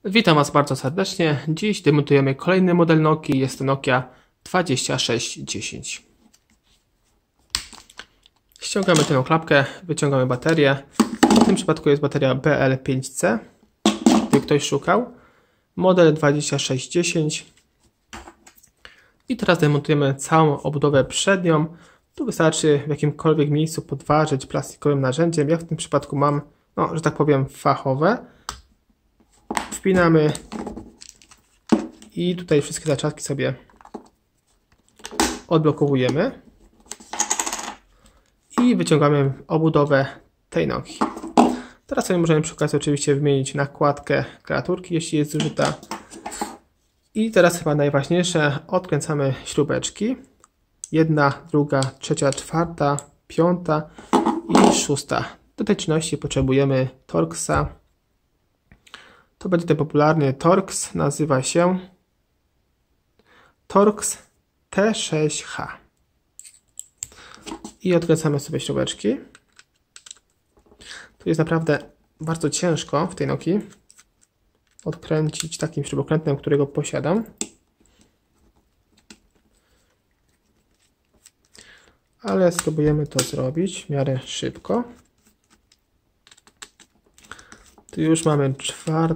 Witam Was bardzo serdecznie. Dziś demontujemy kolejny model Nokii. Jest to Nokia 2610. Ściągamy tę klapkę, wyciągamy baterię. W tym przypadku jest bateria BL5C. Gdyby ktoś szukał. Model 2610. I teraz demontujemy całą obudowę przednią. Tu wystarczy w jakimkolwiek miejscu podważyć plastikowym narzędziem. Ja w tym przypadku mam, że tak powiem, fachowe. Wpinamy i tutaj wszystkie zaczepki sobie odblokowujemy i wyciągamy obudowę tej Nokii. Teraz sobie możemy przy okazji oczywiście wymienić nakładkę klawiaturki, jeśli jest zużyta. I teraz chyba najważniejsze, odkręcamy śrubeczki. 1, 2, 3, 4, 5 i 6. Do tej czynności potrzebujemy Torxa. To będzie ten popularny Torx, nazywa się Torx T6H. I odkręcamy sobie śrubeczki. Tu jest naprawdę bardzo ciężko w tej Nokii odkręcić takim śrubokrętem, którego posiadam. Ale spróbujemy to zrobić w miarę szybko. Tu już mamy 4.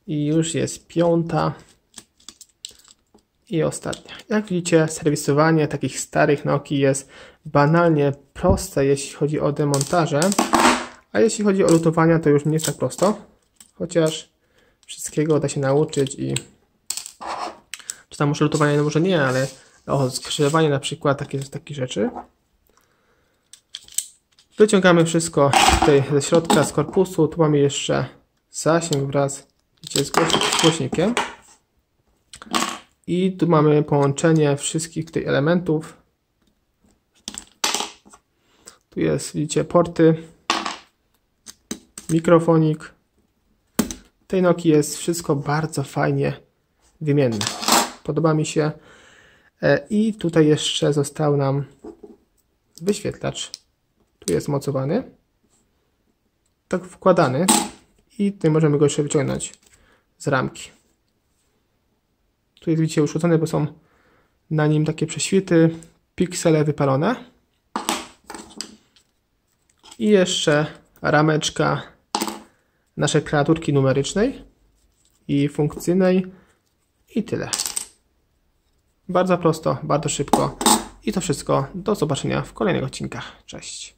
i już jest 5. i ostatnia. Jak widzicie, serwisowanie takich starych Nokii jest banalnie proste, jeśli chodzi o demontaże, a jeśli chodzi o lutowania, to już nie jest tak prosto, chociaż wszystkiego da się nauczyć i czy tam może lutowanie, no może nie, ale skrzyżowanie na przykład, takie rzeczy. Wyciągamy wszystko tutaj ze środka, z korpusu. Tu mamy jeszcze zasięg wraz z głośnikiem. I tu mamy połączenie wszystkich tych elementów. Tu jest, widzicie, porty, mikrofonik. W tej Nokii jest wszystko bardzo fajnie wymienne. Podoba mi się. I tutaj jeszcze został nam wyświetlacz. Tu jest mocowany, tak wkładany i tutaj możemy go jeszcze wyciągnąć z ramki. Tu jest, widzicie, uszkodzony, bo są na nim takie prześwity, piksele wypalone. I jeszcze rameczka naszej klawiaturki numerycznej i funkcyjnej i tyle. Bardzo prosto, bardzo szybko i to wszystko. Do zobaczenia w kolejnych odcinkach. Cześć!